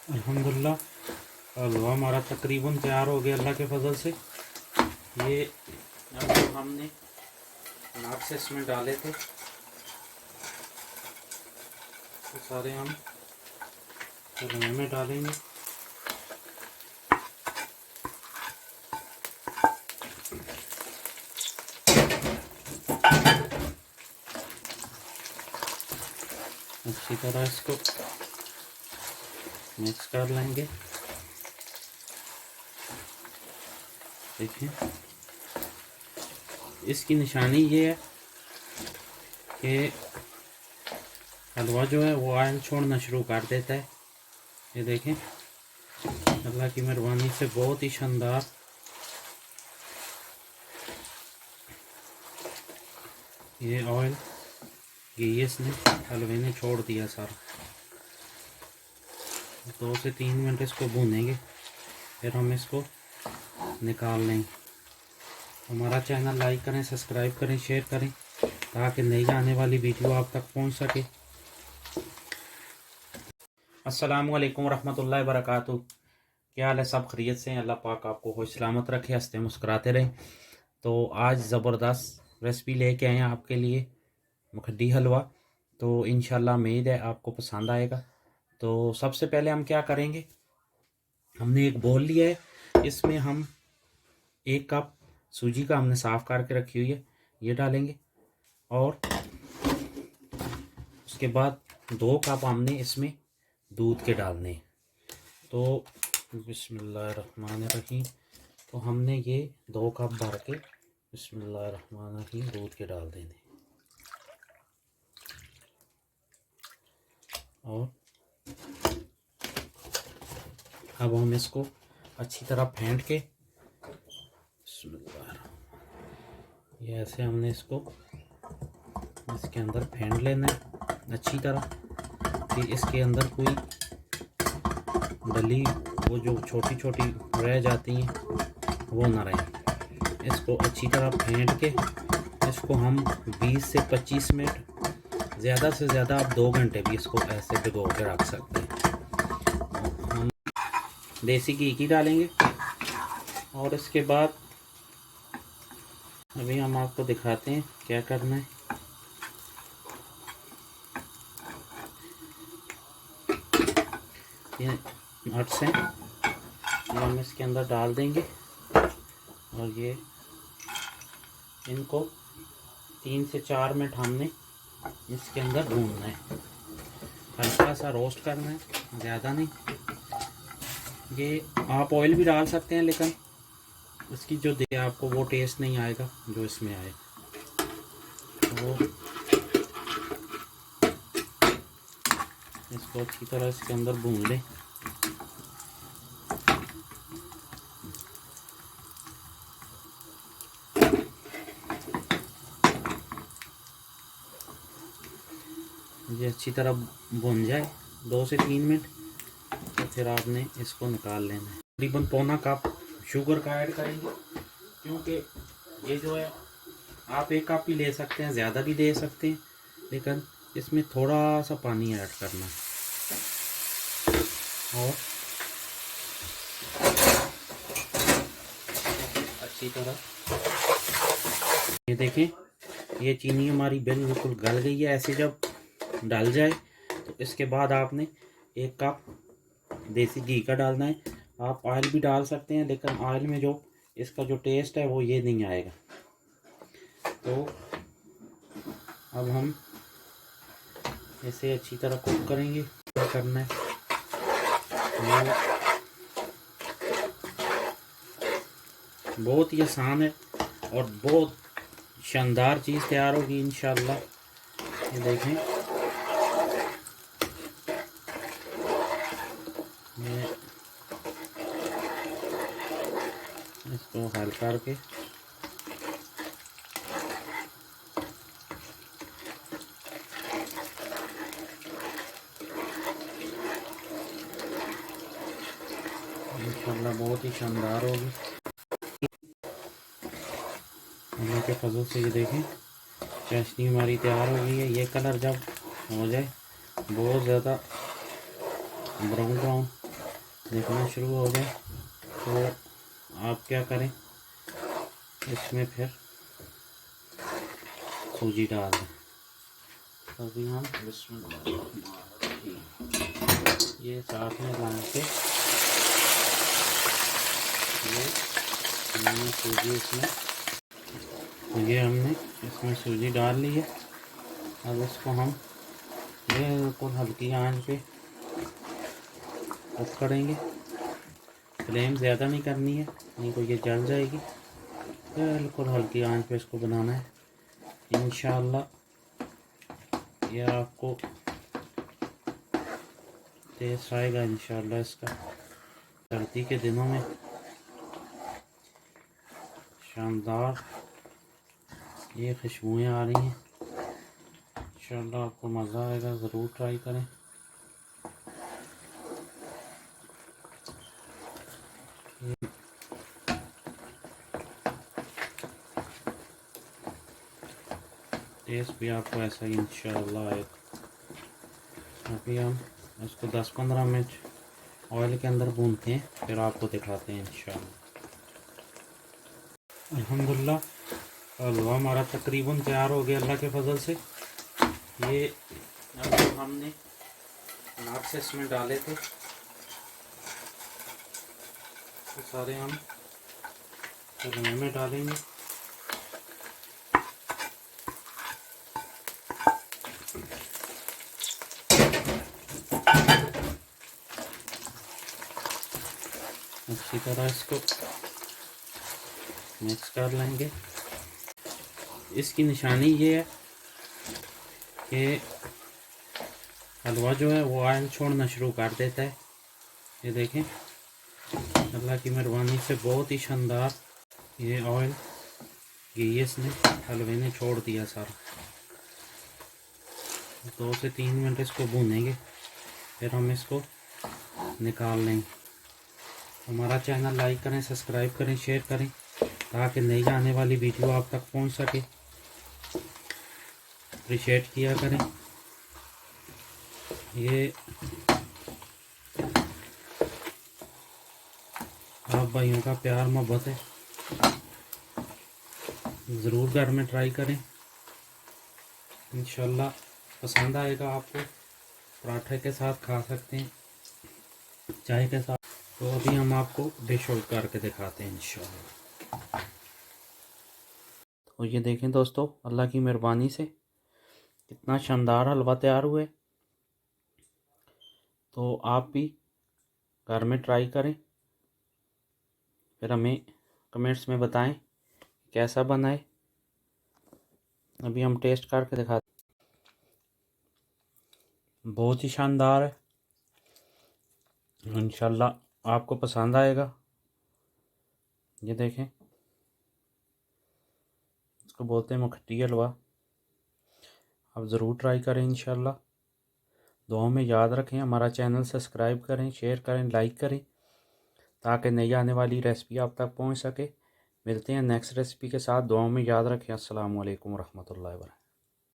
अल्हम्दुलिल्लाह हलवा हमारा तकरीबन तैयार हो गया अल्लाह के फजल से। ये अब जो हमने नट्स इसमें डाले थे तो सारे हम हलवे में डालेंगे। अच्छी तरह इसको मिक्स कर लेंगे। देखिए इसकी निशानी ये है कि हलवा जो है वो ऑयल छोड़ना शुरू कर देता है। ये देखें अल्लाह की मेहरबानी से बहुत ही शानदार ये ऑयल घी इसने हलवे ने छोड़ दिया सारा। 2 से 3 मिनट इसको भूनेंगे, फिर हम इसको निकाल लेंगे। हमारा चैनल लाइक करें, सब्सक्राइब करें, शेयर करें ताकि नई आने वाली वीडियो आप तक पहुंच सके। अस्सलामु अलैकुम रहमतुल्लाहि वबरकातुहू। क्या हाल है? सब खैरियत से हैं? अल्लाह पाक आपको खुश सलामत रखे, हंसते मुस्कुराते रहें। तो आज ज़बरदस्त रेसिपी लेके आए हैं आपके लिए, मुखड्डी हलवा। तो इंशाल्लाह उम्मीद है आपको पसंद आएगा। तो सबसे पहले हम क्या करेंगे, हमने एक बोल लिया है, इसमें हम 1 कप सूजी का हमने साफ़ करके रखी हुई है ये डालेंगे, और उसके बाद 2 कप हमने इसमें दूध के डालने हैं। तो बिस्मिल्लाहिर्रहमानिर्रहीम। तो हमने ये 2 कप भर के बिस्मिल्लाहिर्रहमानिर्रहीम दूध के डाल देने, और अब हम इसको अच्छी तरह फेंट के ये ऐसे हमने इसको इसके अंदर फेंट लेना है अच्छी तरह कि इसके अंदर कोई डली वो जो छोटी छोटी रह जाती हैं वो ना रहे। इसको अच्छी तरह फेंट के इसको हम 20 से 25 मिनट, ज़्यादा से ज़्यादा आप 2 घंटे भी इसको ऐसे भिगो के रख सकते हैं। हम देसी घी की डालेंगे, और इसके बाद अभी हम आपको दिखाते हैं क्या करना है। ये नट्स हैं, ये हम इसके अंदर डाल देंगे, और ये इनको 3 से 4 मिनट हमने इसके अंदर भूनना है। हल्का सा रोस्ट करना है, ज़्यादा नहीं। ये आप ऑयल भी डाल सकते हैं, लेकिन इसकी जो दे आपको वो टेस्ट नहीं आएगा जो इसमें आए। तो इसको अच्छी तरह इसके अंदर भून लें। ये अच्छी तरह भुन जाए 2 से 3 मिनट, तो फिर आपने इसको निकाल लेना है। तकरीबन पौना कप शुगर का ऐड करेंगे, क्योंकि ये जो है आप 1 कप ही ले सकते हैं, ज़्यादा भी दे सकते हैं, लेकिन इसमें थोड़ा सा पानी ऐड करना है। और अच्छी तरह ये देखें, ये चीनी हमारी बिल्कुल गल गई है। ऐसे जब डाल जाए तो इसके बाद आपने 1 कप देसी घी का डालना है। आप ऑयल भी डाल सकते हैं, लेकिन ऑयल में जो इसका जो टेस्ट है वो ये नहीं आएगा। तो अब हम इसे अच्छी तरह कुक करेंगे। क्या करना है, बहुत ही आसान है और बहुत शानदार चीज़ तैयार होगी इंशाल्लाह। ये देखें, मैं इसको हल करके इंशाल्लाह बहुत ही शानदार होगी। अल्लाह के फजल से ये देखें चाशनी हमारी तैयार हो गई है। ये कलर जब हो जाए बहुत ज़्यादा ब्राउन देखना शुरू हो गए तो आप क्या करें, इसमें फिर सूजी डाल दें। अभी हम ये साथ में ला के ये सूजी इसमें, तो ये हमने इसमें सूजी डाल ली है। अब इसको हम बिल्कुल हल्की आंच पे कुक करेंगे। फ्लेम ज़्यादा नहीं करनी है, नहीं तो ये जल जाएगी। बिल्कुल हल्की आंच पे इसको बनाना है। इंशाअल्लाह ये आपको टेस्ट आएगा इंशाअल्लाह इसका। सर्दी के दिनों में शानदार ये खुशबुएँ आ रही हैं। इंशाअल्लाह आपको मज़ा आएगा, ज़रूर ट्राई करें। टेस्ट भी आपको ऐसा ही इंशाअल्लाह आएगा। अभी हम इसको 10-15 मिनट ऑयल के अंदर भूनते हैं, फिर आपको दिखाते हैं इंशाअल्लाह। अल्हम्दुलिल्लाह हलवा हमारा तकरीबन तैयार हो गया अल्लाह के फजल से। ये अब हमने नट्स इसमें डाले थे, तो सारे हम हलवे में डालेंगे। अच्छी तरह इसको मिक्स कर लेंगे। इसकी निशानी ये है कि हलवा जो है वो ऑयल छोड़ना शुरू कर देता है। ये देखें, अल्लाह की मेहरबानी से बहुत ही शानदार ये ऑयल घी इसने हलवे ने छोड़ दिया सारा। 2 से 3 मिनट इसको भूनेंगे, फिर हम इसको निकाल लेंगे। हमारा चैनल लाइक करें, सब्सक्राइब करें, शेयर करें, ताकि नई आने वाली वीडियो आप तक पहुंच सके। अप्रिशिएट किया करें। ये आप भाइयों का प्यार मोहब्बत है, ज़रूर घर में ट्राई करें। इंशाल्लाह पसंद आएगा आपको। पराठे के साथ खा सकते हैं, चाय के साथ। तो अभी हम आपको डिश आउट करके दिखाते हैं इंशाल्लाह। तो ये देखें दोस्तों, अल्लाह की मेहरबानी से कितना शानदार हलवा तैयार हुआ है। तो आप भी घर में ट्राई करें, फिर हमें कमेंट्स में बताएं कैसा बना है। अभी हम टेस्ट करके दिखाते, बहुत ही शानदार है। इंशाल्लाह आपको पसंद आएगा। ये देखें, इसको बोलते हैं मुखटी हलवा। आप ज़रूर ट्राई करें इंशाल्लाह। दुआओं में याद रखें। हमारा चैनल सब्सक्राइब करें, शेयर करें, लाइक करें, ताकि नई आने वाली रेसिपी आप तक पहुंच सके। मिलते हैं नेक्स्ट रेसिपी के साथ। दुआओं में याद रखें। अस्सलाम वालेकुम रहमतुल्लाहि व बरकातहू।